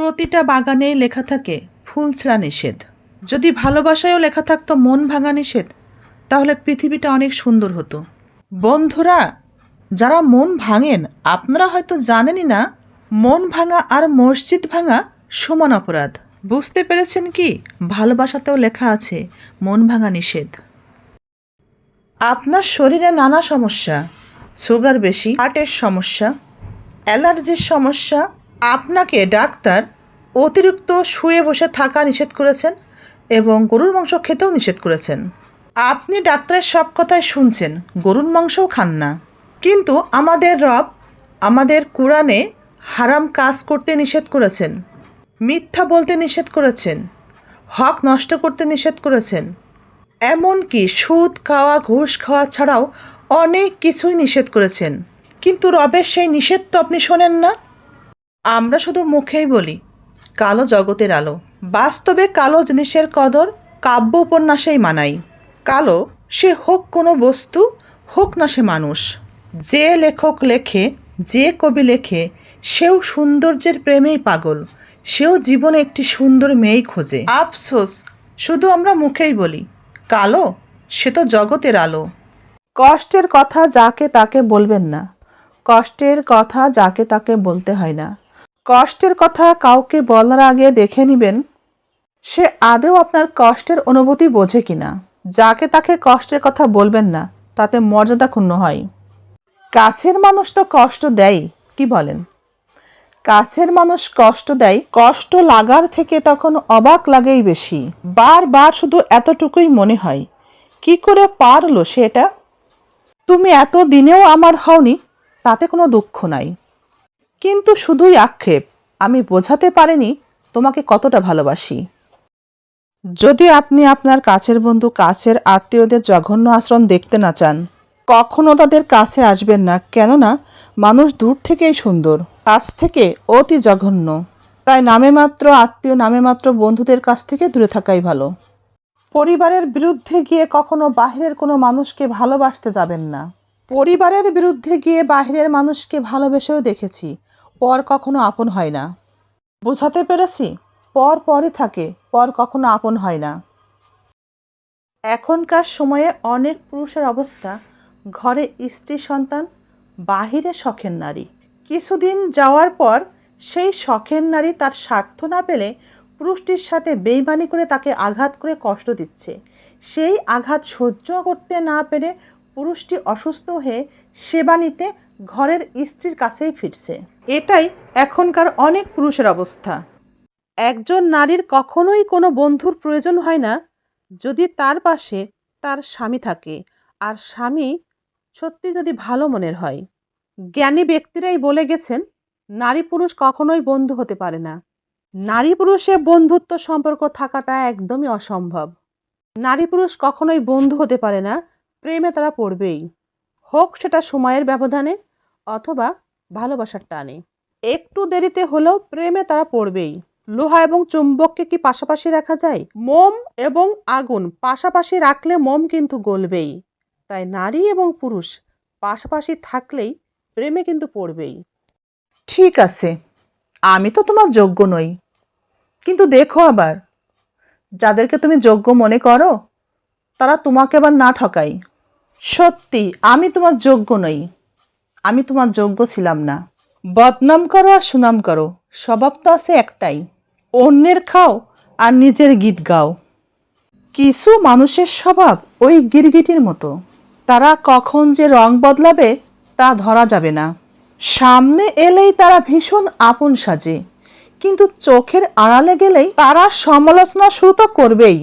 প্রতিটা বাগানেই লেখা থাকে ফুল ছেঁড়া নিষেধ। যদি ভালোবাসায়ও লেখা থাকতো মন ভাঙা নিষেধ, তাহলে পৃথিবীটা অনেক সুন্দর হতো। বন্ধুরা, যারা মন ভাঙেন, আপনারা হয়তো জানেনই না মন ভাঙা আর মসজিদ ভাঙা সমান অপরাধ। বুঝতে পেরেছেন কি? ভালোবাসাতেও লেখা আছে মন ভাঙা নিষেধ। আপনার শরীরে নানা সমস্যা, সুগার বেশি, হার্টের সমস্যা, অ্যালার্জির সমস্যা, আপনাকে ডাক্তার অতিরিক্ত শুয়ে বসে থাকা নিষেধ করেছেন এবং গরুর মাংস খেতেও নিষেধ করেছেন। আপনি ডাক্তারের সব কথাই শুনছেন, গরুর মাংসও খান না, কিন্তু আমাদের রব আমাদের কোরআনে হারাম কাজ করতে নিষেধ করেছেন, মিথ্যা বলতে নিষেধ করেছেন, হক নষ্ট করতে নিষেধ করেছেন, এমনকি সুদ খাওয়া, ঘুষ খাওয়া ছাড়াও অনেক কিছুই নিষেধ করেছেন। কিন্তু রবের সেই নিষেধ তো আপনি শোনেন না। আমরা শুধু মুখেই বলি কালো জগতের আলো, বাস্তবে কালো জিনিসের কদর কাব্য উপন্যাসেই মানাই। কালো সে হোক কোনো বস্তু, হোক না সে মানুষ। যে লেখক লেখে, যে কবি লেখে, সেও সৌন্দর্যের প্রেমেই পাগল, সেও জীবনে একটি সুন্দর মেয়েই খোঁজে। আফসোস, শুধু আমরা মুখেই বলি কালো, সে তো জগতের আলো। কষ্টের কথা যাকে তাকে বলবেন না, কষ্টের কথা যাকে তাকে বলতে হয় না। কষ্টের কথা কাউকে বলার আগে দেখে নেবেন সে আদৌ আপনার কষ্টের অনুভূতি বোঝে কিনা। যাকে তাকে কষ্টের কথা বলবেন না, তাতে মর্যাদা ক্ষুণ্ণ হয়। কাছের মানুষ তো কষ্ট দেয়, কি বলেন? কাছের মানুষ কষ্ট দেয়, কষ্ট লাগার থেকে তখন অবাক লাগেই বেশি। বারবার শুধু এতটুকুই মনে হয়, কি করে পারলো সেটা? তুমি এত দিনেও আমার হওনি, তাতে কোনো দুঃখ নাই, কিন্তু শুধুই আক্ষেপ, আমি বোঝাতে পারিনি তোমাকে কতটা ভালোবাসি। যদি আপনি আপনার কাছের বন্ধু, কাছের আত্মীয়দের জঘন্য আচরণ দেখতে না চান, কখনো তাদের কাছে আসবেন না, কেননা মানুষ দূর থেকেই সুন্দর, কাছ থেকে অতি জঘন্য। তাই নামে মাত্র আত্মীয়, নামে মাত্র বন্ধুদের কাছ থেকে দূরে থাকাই ভালো। পরিবারের বিরুদ্ধে গিয়ে কখনো বাহিরের কোনো মানুষকে ভালোবাসতে যাবেন না। পরিবারের বিরুদ্ধে গিয়ে বাহিরের মানুষকে ভালোবেসেও দেখেছি, পর কখনো আপন হয় না। বোঝাতে পেরেছি? পর পরই থাকে, পর কখনো আপন হয় না। এখনকার সময়ে অনেক পুরুষের অবস্থা, ঘরে স্ত্রী সন্তান, বাহিরে শখের নারী। কিছুদিন যাওয়ার পর সেই শখের নারী তার স্বার্থ না পেলে পুরুষটির সাথে বেইমানি করে তাকে আঘাত করে কষ্ট দিচ্ছে। সেই আঘাত সহ্য করতে না পেরে পুরুষটি অসুস্থ হয়ে সেবা নিতে ঘরের স্ত্রীর কাছেই ফিরছে। এটাই এখনকার অনেক পুরুষের অবস্থা। একজন নারীর কখনোই কোনো বন্ধুর প্রয়োজন হয় না যদি তার পাশে তার স্বামী থাকে, আর স্বামী সত্যি যদি ভালো মনের হয়। জ্ঞানী ব্যক্তিরাই বলে গেছেন নারী পুরুষ কখনোই বন্ধু হতে পারে না। নারী পুরুষে বন্ধুত্ব সম্পর্ক থাকাটা একদমই অসম্ভব। নারী পুরুষ কখনোই বন্ধু হতে পারে না, প্রেমে তারা পড়বেই, হোক সেটা সময়ের ব্যবধানে অথবা ভালোবাসার টানে। একটু দেরিতে হলেও প্রেমে তারা পড়বেই। লোহা এবং চুম্বককে কি পাশাপাশি রাখা যায়? মোম এবং আগুন পাশাপাশি রাখলে মোম কিন্তু গলবেই। তাই নারী এবং পুরুষ পাশাপাশি থাকলেই প্রেমে কিন্তু পড়বেই। ঠিক আছে, আমি তো তোমার যোগ্য নই, কিন্তু দেখো আবার যাদেরকে তুমি যোগ্য মনে করো তারা তোমাকে আবার না ঠকায়। সত্যি আমি তোমার যোগ্য নই, আমি তোমার যোগ্য ছিলাম না। বদনাম করো আর সুনাম করো, স্বভাব তো আছে একটাই, অন্যের খাও আর নিজের গীত গাও। কিছু মানুষের স্বভাব ওই গিরগিটির মতো, তারা কখন যে রং বদলাবে তা ধরা যাবে না। সামনে এলেই তারা ভীষণ আপন সাজে, কিন্তু চোখের আড়ালে গেলেই তারা সমালোচনা শুরু তো করবেই।